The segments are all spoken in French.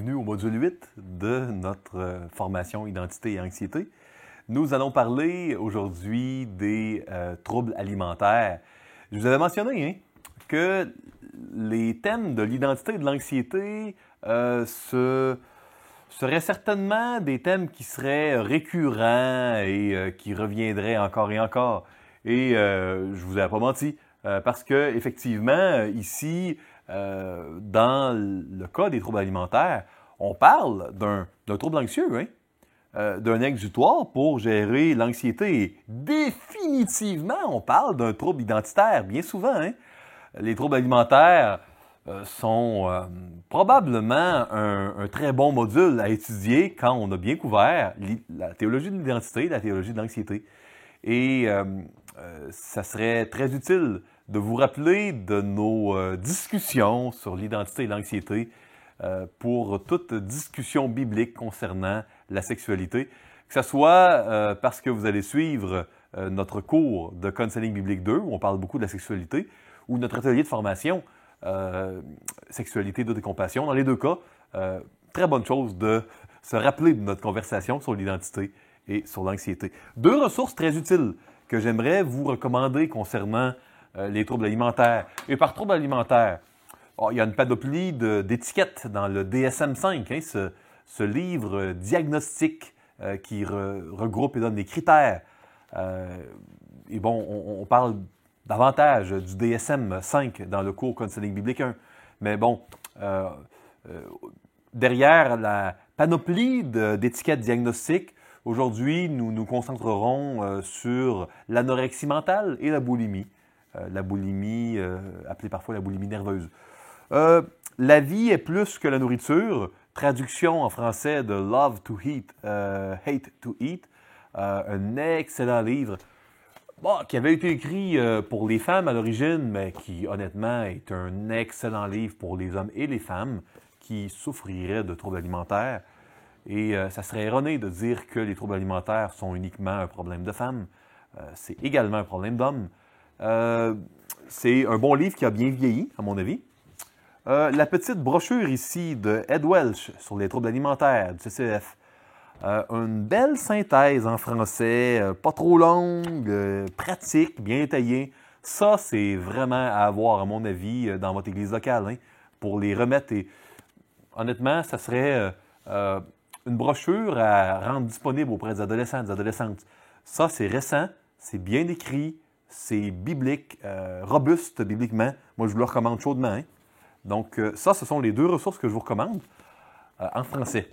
bienvenue au module 8 de notre formation Identité et Anxiété. Nous allons parler aujourd'hui des troubles alimentaires. Je vous avais mentionné que les thèmes de l'identité et de l'anxiété seraient certainement des thèmes qui seraient récurrents et qui reviendraient encore et encore. Et je vous avais pas menti, parce que effectivement, ici, dans le cas des troubles alimentaires, on parle d'un trouble anxieux, d'un exutoire pour gérer l'anxiété. Et définitivement, on parle d'un trouble identitaire, bien souvent. Les troubles alimentaires sont probablement un très bon module à étudier quand on a bien couvert la théologie de l'identité et la théologie de l'anxiété. Et ça serait très utile de vous rappeler de nos discussions sur l'identité et l'anxiété pour toute discussion biblique concernant la sexualité, que ce soit parce que vous allez suivre notre cours de Counseling biblique 2, où on parle beaucoup de la sexualité, ou notre atelier de formation Sexualité, doute et compassion. Dans les deux cas, très bonne chose de se rappeler de notre conversation sur l'identité et sur l'anxiété. Deux ressources très utiles que j'aimerais vous recommander concernant les troubles alimentaires. Et par troubles alimentaires, il y a une panoplie d'étiquettes dans le DSM-5, ce livre diagnostique qui regroupe et donne des critères. Et bon, on parle davantage du DSM-5 dans le cours Counseling biblique 1. Mais bon, derrière la panoplie d'étiquettes diagnostiques, aujourd'hui, nous nous concentrerons sur l'anorexie mentale et la boulimie. La boulimie, appelée parfois la boulimie nerveuse. La vie est plus que la nourriture. Traduction en français de Love to Eat, Hate to Eat. Un excellent livre qui avait été écrit pour les femmes à l'origine, mais qui honnêtement est un excellent livre pour les hommes et les femmes qui souffriraient de troubles alimentaires. Et ça serait erroné de dire que les troubles alimentaires sont uniquement un problème de femmes. C'est également un problème d'hommes. C'est un bon livre qui a bien vieilli, à mon avis. La petite brochure ici de Ed Welch sur les troubles alimentaires du CCF. Une belle synthèse en français, pas trop longue, pratique, bien détaillée. Ça, c'est vraiment à avoir, à mon avis, dans votre église locale, pour les remettre. Et honnêtement, ça serait une brochure à rendre disponible auprès des adolescents et des adolescentes. Ça, c'est récent, c'est bien écrit, c'est biblique, robuste bibliquement. Moi, je vous le recommande chaudement. Donc, ça, ce sont les deux ressources que je vous recommande en français.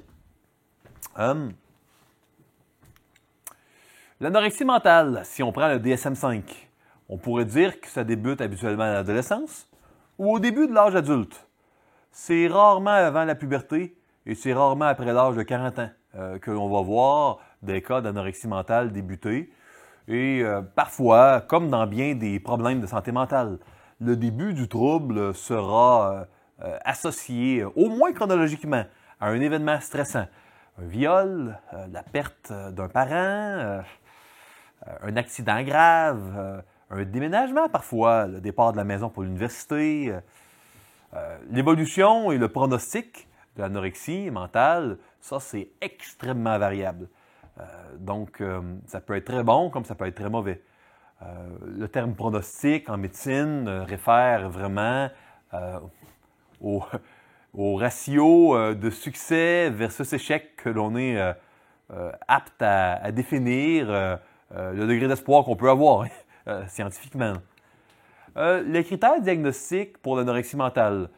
L'anorexie mentale, si on prend le DSM-5, on pourrait dire que ça débute habituellement à l'adolescence ou au début de l'âge adulte. C'est rarement avant la puberté et c'est rarement après l'âge de 40 ans que l'on va voir des cas d'anorexie mentale débuter. Et parfois, comme dans bien des problèmes de santé mentale, le début du trouble sera associé, au moins chronologiquement, à un événement stressant. Un viol, la perte d'un parent, un accident grave, un déménagement parfois, le départ de la maison pour l'université. L'évolution et le pronostic de l'anorexie mentale, ça c'est extrêmement variable. Donc, ça peut être très bon comme ça peut être très mauvais. Le terme pronostic en médecine réfère vraiment au ratio de succès versus échec que l'on est apte à définir, le degré d'espoir qu'on peut avoir scientifiquement. Les critères diagnostiques pour l'anorexie mentale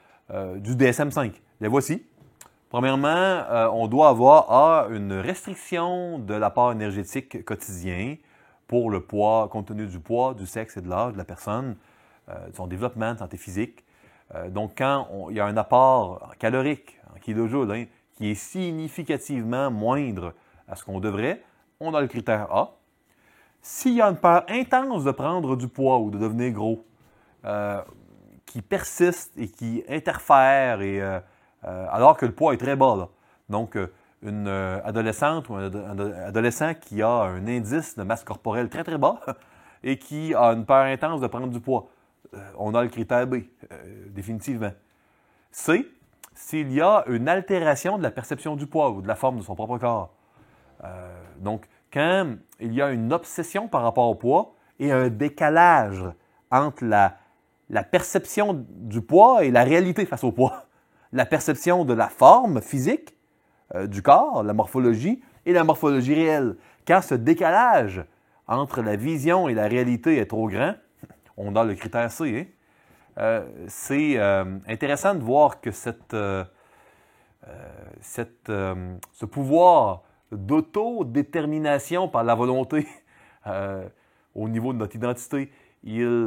du DSM-5, les voici. Premièrement, on doit avoir une restriction de l'apport énergétique quotidien pour le poids, compte tenu du poids, du sexe et de l'âge de la personne, de son développement, de santé physique. Donc, quand il y a un apport calorique, en kilojoules, qui est significativement moindre à ce qu'on devrait, on a le critère A. S'il y a une peur intense de prendre du poids ou de devenir gros, qui persiste et qui interfère, alors que le poids est très bas, là. Donc, une adolescente ou un adolescent qui a un indice de masse corporelle très très bas et qui a une peur intense de prendre du poids, on a le critère B, définitivement. C, s'il y a une altération de la perception du poids ou de la forme de son propre corps. Donc, quand il y a une obsession par rapport au poids et un décalage entre la perception du poids et la réalité face au poids, la perception de la forme physique du corps, la morphologie, et la morphologie réelle. Quand ce décalage entre la vision et la réalité est trop grand, on a le critère C. C'est intéressant de voir que ce pouvoir d'autodétermination par la volonté au niveau de notre identité, il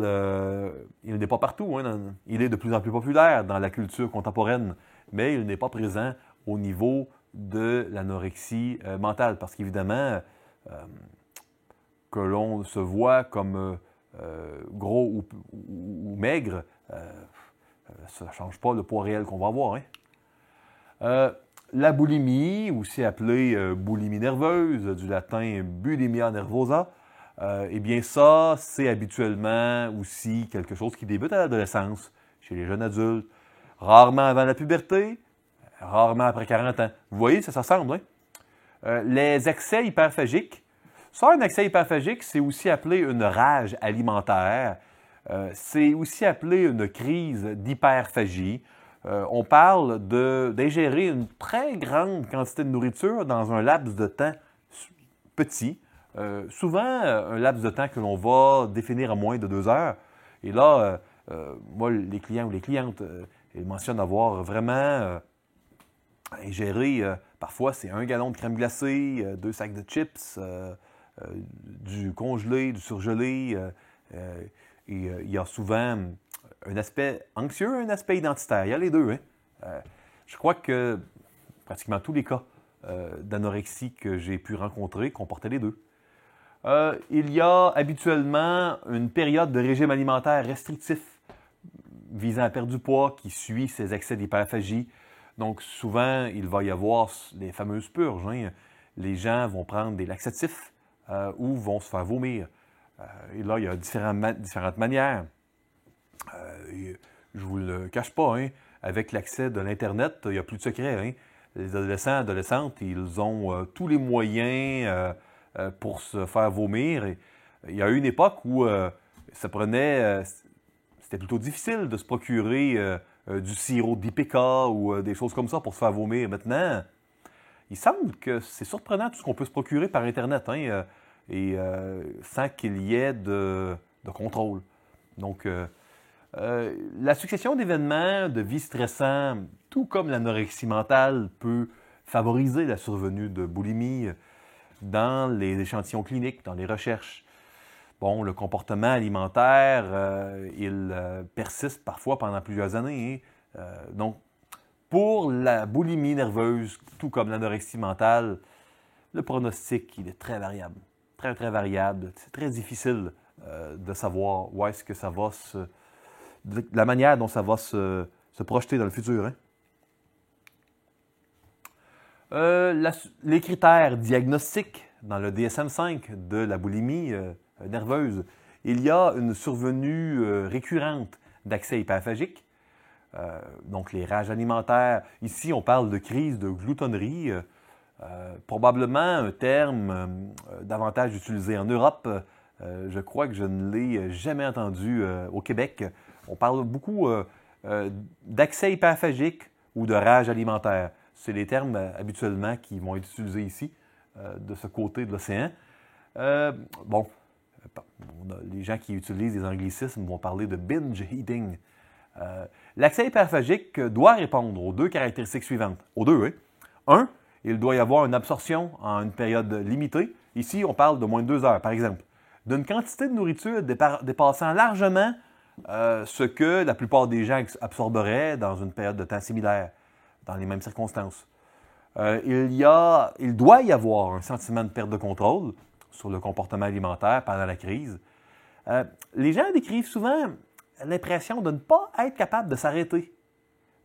n'est pas partout. Il est de plus en plus populaire dans la culture contemporaine, mais il n'est pas présent au niveau de l'anorexie mentale, parce qu'évidemment, que l'on se voit comme gros ou maigre, ça ne change pas le poids réel qu'on va avoir. La boulimie, aussi appelée boulimie nerveuse, du latin bulimia nervosa, eh bien ça, c'est habituellement aussi quelque chose qui débute à l'adolescence, chez les jeunes adultes, rarement avant la puberté, rarement après 40 ans. Vous voyez, ça ressemble. Les excès hyperphagiques. Ça, un excès hyperphagique, c'est aussi appelé une rage alimentaire. C'est aussi appelé une crise d'hyperphagie. On parle d'ingérer une très grande quantité de nourriture dans un laps de temps petit. Souvent, un laps de temps que l'on va définir à moins de 2 heures. Et là, moi, les clients ou les clientes, ils mentionnent avoir vraiment ingéré, parfois, c'est 1 gallon de crème glacée, 2 sacs de chips, du congelé, du surgelé. Et il y a souvent un aspect anxieux, un aspect identitaire. Il y a les deux. Je crois que pratiquement tous les cas d'anorexie que j'ai pu rencontrer comportaient les deux. Il y a habituellement une période de régime alimentaire restrictif visant à perdre du poids qui suit ces excès d'hyperphagie. Donc souvent, il va y avoir les fameuses purges. Les gens vont prendre des laxatifs ou vont se faire vomir. Et là, il y a différentes manières. Je ne vous le cache pas, avec l'accès de l'Internet, il n'y a plus de secret. Les adolescents et adolescentes, ils ont tous les moyens pour se faire vomir. Et il y a eu une époque où c'était plutôt difficile de se procurer du sirop d'IPK ou des choses comme ça pour se faire vomir. Maintenant, il semble que c'est surprenant tout ce qu'on peut se procurer par Internet, sans qu'il y ait de contrôle. Donc, la succession d'événements de vie stressants, tout comme l'anorexie mentale, peut favoriser la survenue de boulimie dans les échantillons cliniques, dans les recherches. Bon, le comportement alimentaire, il persiste parfois pendant plusieurs années. Donc, pour la boulimie nerveuse, tout comme l'anorexie mentale, le pronostic, il est très variable. Très, très variable. C'est très difficile de savoir où est-ce que ça va la manière dont ça va se projeter dans le futur. Les critères diagnostiques dans le DSM-5 de la boulimie nerveuse, il y a une survenue récurrente d'accès hyperphagique, donc les rages alimentaires. Ici, on parle de crise de gloutonnerie, probablement un terme davantage utilisé en Europe. Je crois que je ne l'ai jamais entendu au Québec. On parle beaucoup d'accès hyperphagique ou de rage alimentaire. C'est les termes habituellement qui vont être utilisés ici, de ce côté de l'océan. Les gens qui utilisent des anglicismes vont parler de binge eating. L'accès hyperphagique doit répondre aux 2 caractéristiques suivantes. Aux 2, 1, il doit y avoir une absorption en une période limitée. Ici, on parle de moins de 2 heures, par exemple. D'une quantité de nourriture dépassant largement ce que la plupart des gens absorberaient dans une période de temps similaire, dans les mêmes circonstances. Il doit y avoir un sentiment de perte de contrôle sur le comportement alimentaire pendant la crise. Les gens décrivent souvent l'impression de ne pas être capable de s'arrêter,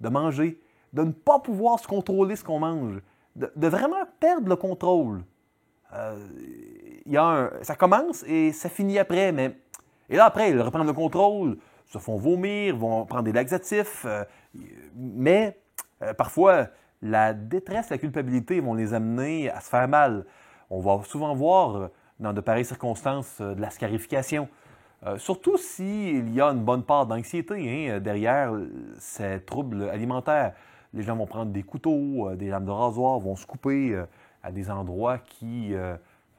de manger, de ne pas pouvoir se contrôler ce qu'on mange, de vraiment perdre le contrôle. Ça commence et ça finit après, et là après, ils reprennent le contrôle, se font vomir, vont prendre des laxatifs, mais Parfois, la détresse, la culpabilité vont les amener à se faire mal. On va souvent voir dans de pareilles circonstances de la scarification. Surtout s'il y a une bonne part d'anxiété derrière ces troubles alimentaires. Les gens vont prendre des couteaux, des lames de rasoir, vont se couper à des endroits qui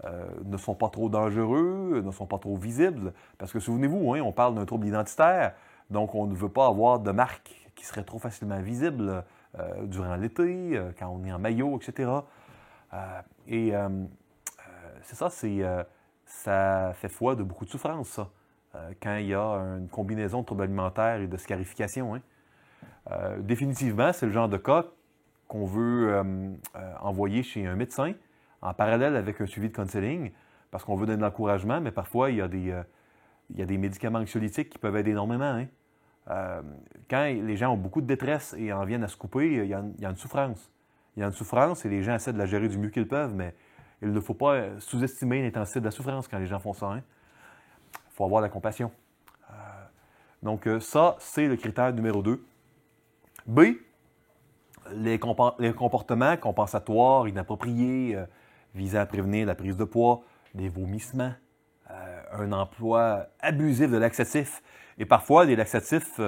ne sont pas trop dangereux, ne sont pas trop visibles. Parce que souvenez-vous, on parle d'un trouble identitaire, donc on ne veut pas avoir de marques qui seraient trop facilement visibles durant l'été, quand on est en maillot, etc. C'est ça, ça fait foi de beaucoup de souffrance, ça, quand il y a une combinaison de troubles alimentaires et de scarification. Définitivement, c'est le genre de cas qu'on veut envoyer chez un médecin en parallèle avec un suivi de counseling, parce qu'on veut donner de l'encouragement, mais parfois, il y a des médicaments anxiolytiques qui peuvent aider énormément. Quand les gens ont beaucoup de détresse et en viennent à se couper, il y a une souffrance. Il y a une souffrance et les gens essaient de la gérer du mieux qu'ils peuvent, mais il ne faut pas sous-estimer l'intensité de la souffrance quand les gens font ça. Il faut avoir de la compassion. Donc ça, c'est le critère numéro 2. B, les comportements compensatoires, inappropriés, visant à prévenir la prise de poids, des vomissements, un emploi abusif de laxatifs, et parfois des laxatifs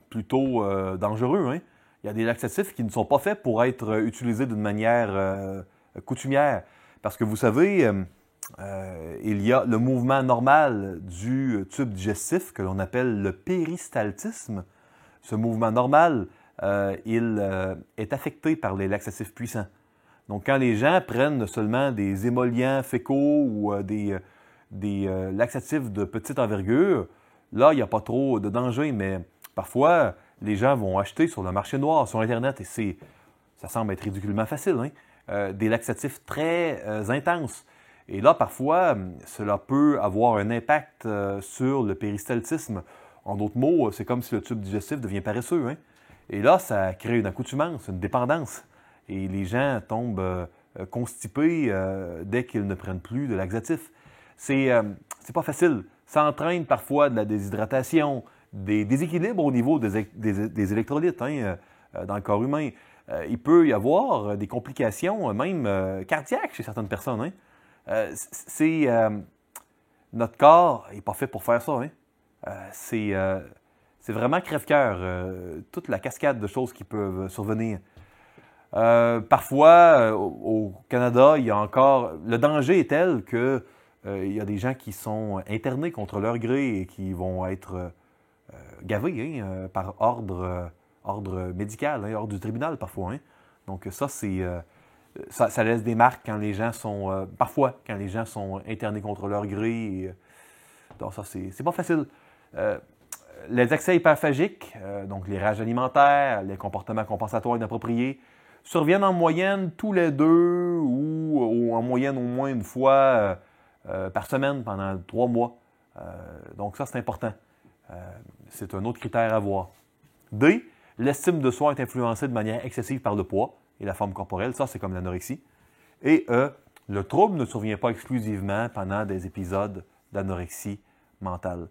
plutôt dangereux. Il y a des laxatifs qui ne sont pas faits pour être utilisés d'une manière coutumière. Parce que vous savez, il y a le mouvement normal du tube digestif que l'on appelle le péristaltisme. Ce mouvement normal, il est affecté par les laxatifs puissants. Donc, quand les gens prennent seulement des émollients fécaux ou des laxatifs de petite envergure, là, il n'y a pas trop de danger, mais parfois, les gens vont acheter sur le marché noir, sur Internet, et ça semble être ridiculement facile, des laxatifs très intenses. Et là, parfois, cela peut avoir un impact sur le péristaltisme. En d'autres mots, c'est comme si le tube digestif devient paresseux. Et là, ça crée une accoutumance, une dépendance. Et les gens tombent constipés dès qu'ils ne prennent plus de laxatifs. C'est pas facile. Ça entraîne parfois de la déshydratation, des déséquilibres au niveau des électrolytes dans le corps humain. Il peut y avoir des complications, même cardiaques chez certaines personnes. Notre corps n'est pas fait pour faire ça. C'est vraiment crève-cœur, toute la cascade de choses qui peuvent survenir. Parfois, au Canada, il y a encore... Le danger est tel que il y a des gens qui sont internés contre leur gré et qui vont être gavés par ordre médical, ordre du tribunal parfois. Donc ça laisse des marques quand les gens sont... parfois, quand les gens sont internés contre leur gré. Donc ça, c'est pas facile. Les excès hyperphagiques, donc les rages alimentaires, les comportements compensatoires inappropriés, surviennent en moyenne tous les 2 ou en moyenne au moins une fois par semaine pendant 3 mois. Donc ça, c'est important. C'est un autre critère à voir. D, l'estime de soi est influencée de manière excessive par le poids et la forme corporelle. Ça, c'est comme l'anorexie. Et E, le trouble ne survient pas exclusivement pendant des épisodes d'anorexie mentale.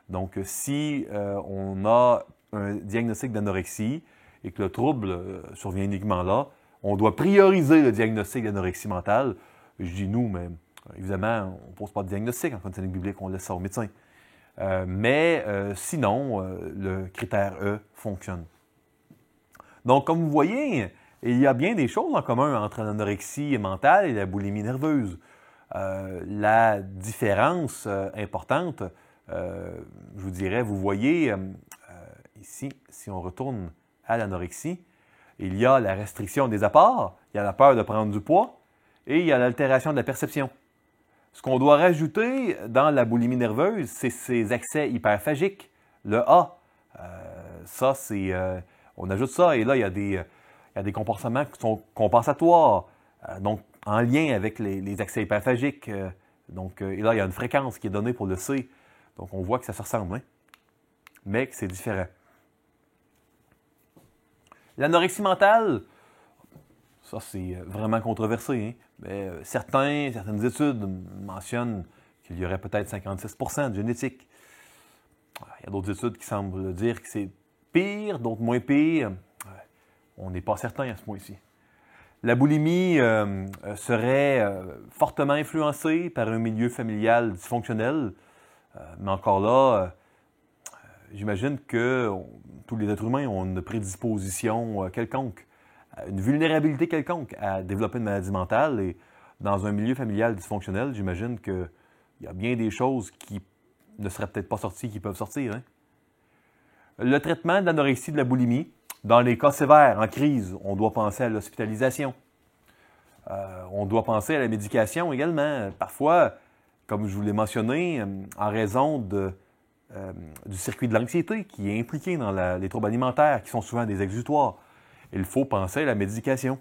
Donc, si on a un diagnostic d'anorexie et que le trouble survient uniquement là, on doit prioriser le diagnostic d'anorexie mentale. Je dis nous, mais évidemment, on ne pose pas de diagnostic en counseling biblique, on laisse ça au médecin. Mais sinon, le critère E fonctionne. Donc, comme vous voyez, il y a bien des choses en commun entre l'anorexie mentale et la boulimie nerveuse. La différence importante, je vous dirais, vous voyez ici, si on retourne à l'anorexie, il y a la restriction des apports, il y a la peur de prendre du poids et il y a l'altération de la perception. Ce qu'on doit rajouter dans la boulimie nerveuse, c'est ces excès hyperphagiques, le A. Ça, c'est... on ajoute ça et là, il y a des comportements qui sont compensatoires, donc en lien avec les excès hyperphagiques. Et là, il y a une fréquence qui est donnée pour le C. Donc, on voit que ça se ressemble, mais que c'est différent. L'anorexie mentale, ça, c'est vraiment controversé. Mais certaines études mentionnent qu'il y aurait peut-être 56% de génétique. Il y a d'autres études qui semblent dire que c'est pire, d'autres moins pire. on n'est pas certain à ce point-ci. La boulimie serait fortement influencée par un milieu familial dysfonctionnel, mais encore là, j'imagine que tous les êtres humains ont une prédisposition quelconque, une vulnérabilité quelconque à développer une maladie mentale. Et dans un milieu familial dysfonctionnel, j'imagine qu'il y a bien des choses qui ne seraient peut-être pas sorties qui peuvent sortir. Hein? Le traitement de l'anorexie, de la boulimie, dans les cas sévères, en crise, on doit penser à l'hospitalisation. On doit penser à la médication également. Parfois, comme je vous l'ai mentionné, en raison du circuit de l'anxiété qui est impliqué dans les troubles alimentaires, qui sont souvent des exutoires, il faut penser à la médication.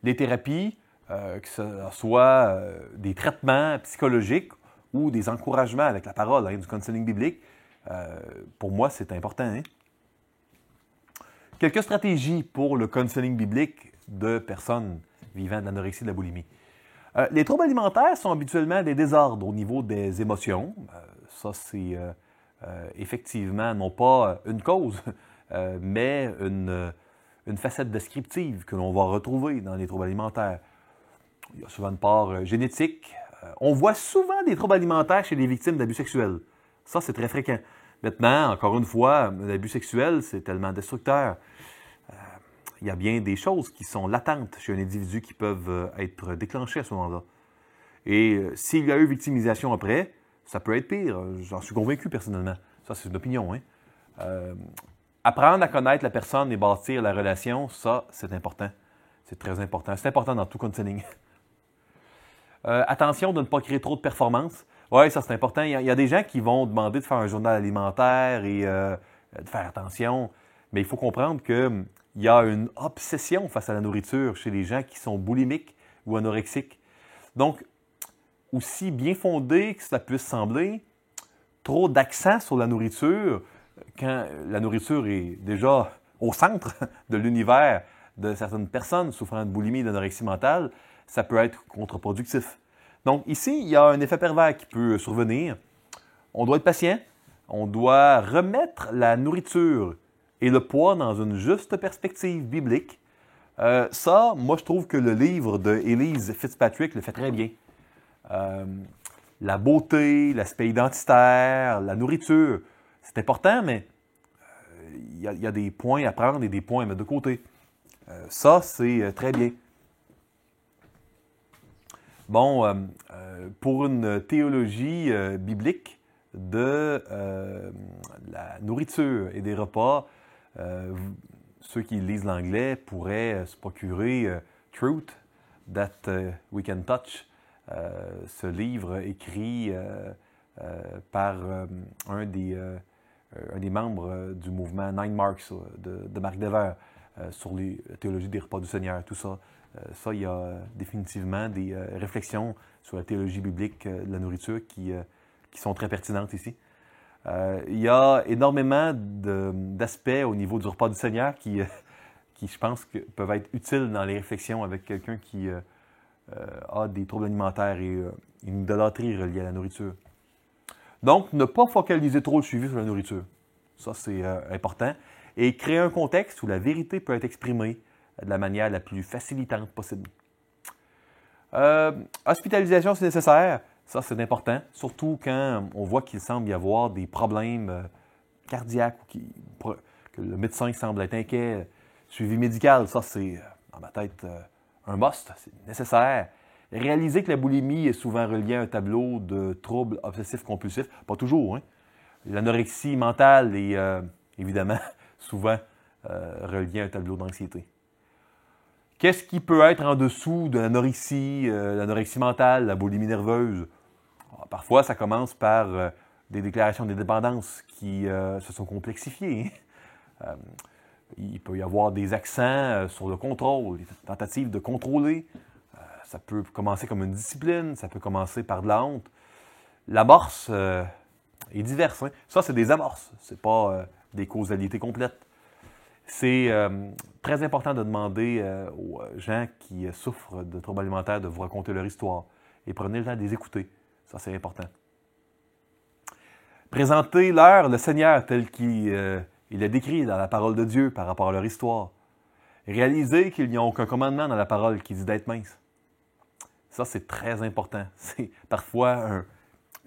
Les thérapies, que ce soit des traitements psychologiques ou des encouragements avec la parole, hein, du counseling biblique, pour moi, c'est important. Hein? Quelques stratégies pour le counseling biblique de personnes vivant de l'anorexie et de la boulimie. Les troubles alimentaires sont habituellement des désordres au niveau des émotions. Ça, c'est effectivement non pas une cause, mais une facette descriptive que l'on va retrouver dans les troubles alimentaires. Il y a souvent une part génétique. On voit souvent des troubles alimentaires chez les victimes d'abus sexuels. Ça, c'est très fréquent. Maintenant, encore une fois, l'abus sexuel, c'est tellement destructeur. Il y a bien des choses qui sont latentes chez un individu qui peuvent être déclenchées à ce moment-là. Et s'il y a eu victimisation après, ça peut être pire. J'en suis convaincu personnellement. Ça, c'est une opinion. Hein? Apprendre à connaître la personne et bâtir la relation, ça, c'est important. C'est très important. C'est important dans tout counseling. Attention de ne pas créer trop de performances. Oui, ça, c'est important. Il y a des gens qui vont demander de faire un journal alimentaire et de faire attention. Mais il faut comprendre qu'il y a une obsession face à la nourriture chez les gens qui sont boulimiques ou anorexiques. Donc, aussi bien fondé que cela puisse sembler, trop d'accent sur la nourriture, quand la nourriture est déjà au centre de l'univers de certaines personnes souffrant de boulimie et d'anorexie mentale, ça peut être contre-productif. Donc ici, il y a un effet pervers qui peut survenir. On doit être patient, on doit remettre la nourriture et le poids dans une juste perspective biblique. Ça, moi, je trouve que le livre de Elise Fitzpatrick le fait très bien. La beauté, l'aspect identitaire, la nourriture, c'est important, mais il y a des points à prendre et des points à mettre de côté. Ça, c'est très bien. Bon, pour une théologie biblique de la nourriture et des repas, ceux qui lisent l'anglais pourraient se procurer Truth, That We Can Touch, ce livre écrit par un des membres du mouvement Nine Marks de Marc Dever sur la théologie des repas du Seigneur, tout ça. Ça, il y a définitivement des réflexions sur la théologie biblique de la nourriture qui sont très pertinentes ici. Il y a énormément d'aspects au niveau du repas du Seigneur qui je pense, peuvent être utiles dans les réflexions avec quelqu'un qui a des troubles alimentaires et une idolâtrie reliée à la nourriture. Donc, ne pas focaliser trop le suivi sur la nourriture. Ça, c'est important. Et créer un contexte où la vérité peut être exprimée de la manière la plus facilitante possible. Hospitalisation, c'est nécessaire. Ça, c'est important. Surtout quand on voit qu'il semble y avoir des problèmes cardiaques, que le médecin semble être inquiet. Suivi médical, ça, c'est, dans ma tête, un must. C'est nécessaire. Réaliser que la boulimie est souvent reliée à un tableau de troubles obsessifs-compulsifs. Pas toujours, hein. L'anorexie mentale est, évidemment, souvent reliée à un tableau d'anxiété. Qu'est-ce qui peut être en dessous de l'anorexie mentale, la boulimie nerveuse? Parfois, ça commence par des déclarations de dépendance qui se sont complexifiées. Il peut y avoir des accents sur le contrôle, des tentatives de contrôler. Ça peut commencer comme une discipline, ça peut commencer par de la honte. L'amorce est diverse. Hein? Ça, c'est des amorces, ce n'est pas des causalités complètes. C'est très important de demander aux gens qui souffrent de troubles alimentaires de vous raconter leur histoire et prenez le temps de les écouter. Ça, c'est important. Présentez-leur le Seigneur tel qu'il Il est décrit dans la parole de Dieu par rapport à leur histoire. Réaliser qu'il n'y a aucun commandement dans la parole qui dit d'être mince. Ça, c'est très important. C'est parfois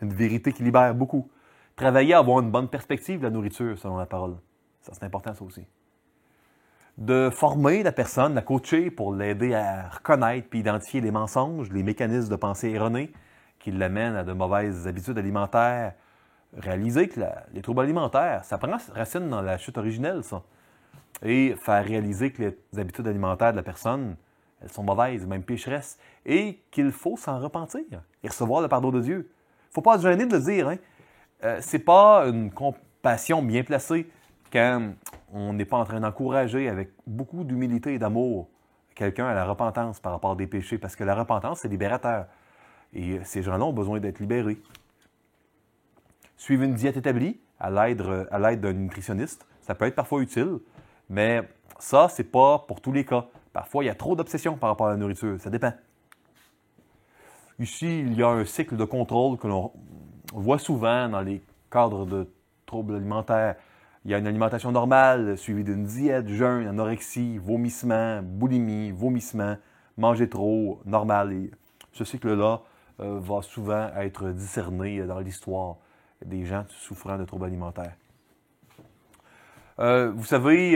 une vérité qui libère beaucoup. Travailler à avoir une bonne perspective de la nourriture selon la parole. Ça, c'est important, ça aussi. De former la personne, la coacher pour l'aider à reconnaître puis identifier les mensonges, les mécanismes de pensée erronés qui l'amènent à de mauvaises habitudes alimentaires. Réaliser que les troubles alimentaires, ça prend racine dans la chute originelle, ça. Et faire réaliser que les habitudes alimentaires de la personne, elles sont mauvaises, même pécheresses, et qu'il faut s'en repentir et recevoir le pardon de Dieu. Il ne faut pas se gêner de le dire. C'est pas une compassion bien placée quand on n'est pas en train d'encourager avec beaucoup d'humilité et d'amour quelqu'un à la repentance par rapport à des péchés, parce que la repentance, c'est libérateur. Et ces gens-là ont besoin d'être libérés. Suivre une diète établie à l'aide d'un nutritionniste, ça peut être parfois utile, mais ça, c'est pas pour tous les cas. Parfois, il y a trop d'obsession par rapport à la nourriture. Ça dépend. Ici, il y a un cycle de contrôle que l'on voit souvent dans les cadres de troubles alimentaires. Il y a une alimentation normale, suivie d'une diète, jeûne, anorexie, vomissement, boulimie, vomissement, manger trop, normal. Et ce cycle-là va souvent être discerné dans l'histoire des gens souffrant de troubles alimentaires. Vous savez,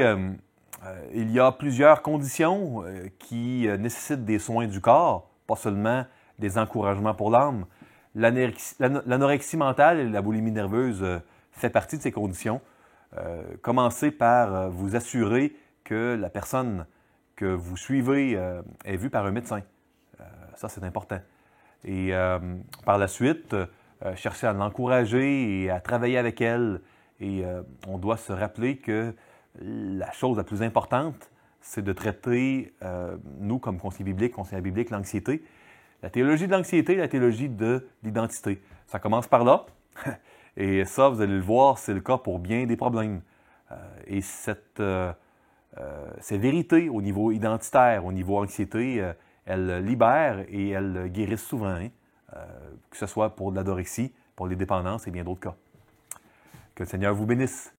il y a plusieurs conditions qui nécessitent des soins du corps, pas seulement des encouragements pour l'âme. L'anorexie mentale et la boulimie nerveuse fait partie de ces conditions. Commencez par vous assurer que la personne que vous suivez est vue par un médecin. Ça, c'est important. Et par la suite, chercher à l'encourager et à travailler avec elle. Et on doit se rappeler que la chose la plus importante, c'est de traiter, nous, comme conseillers bibliques, l'anxiété. La théologie de l'anxiété, la théologie de l'identité. Ça commence par là. Et ça, vous allez le voir, c'est le cas pour bien des problèmes. Et ces vérités au niveau identitaire, au niveau anxiété, elles libèrent et elles guérissent souvent. Que ce soit pour l'anorexie, pour les dépendances et bien d'autres cas. Que le Seigneur vous bénisse.